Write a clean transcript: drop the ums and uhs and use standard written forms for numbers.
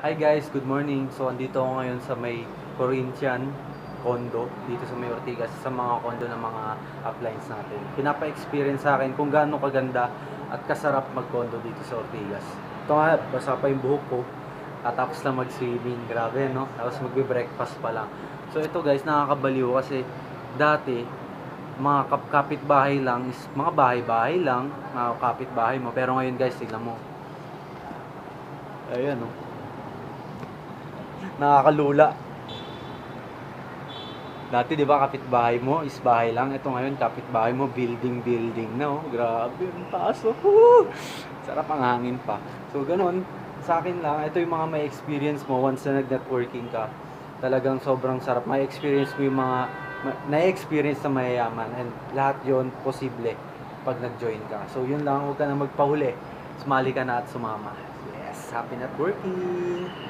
Hi guys, good morning. So andito ako ngayon sa may Corinthian condo dito sa may Ortigas sa mga condo ng mga uplines natin. Pinapa-experience sa akin kung gaano kaganda at kasarap mag-condo dito sa Ortigas. Ito nga, basa pa yung buhok ko. Tatapos lang mag-swimming. Grabe, no? Tapos magbe-breakfast pa lang. So ito guys, nakakabaliw kasi dati mga kapitbahay lang is mga bahay-bahay lang, mga kapitbahay mo. Pero ngayon guys, tignan mo. Ayan, no? Nakakalula. Dati 'di ba kapitbahay mo is bahay lang. Ito ngayon kapitbahay mo building na oh. Grabe, ang taas oh. Woo! Sarap ang hangin pa. So ganoon, sa akin lang, ito yung mga may experience mo once na nag-networking ka. Talagang sobrang sarap. May experience mo yung mga na-experience na mayayaman and lahat 'yon posible pag nag-join ka. So yun lang, huwag ka na magpahuli. Sumali ka na at sumama. Yes, happy networking.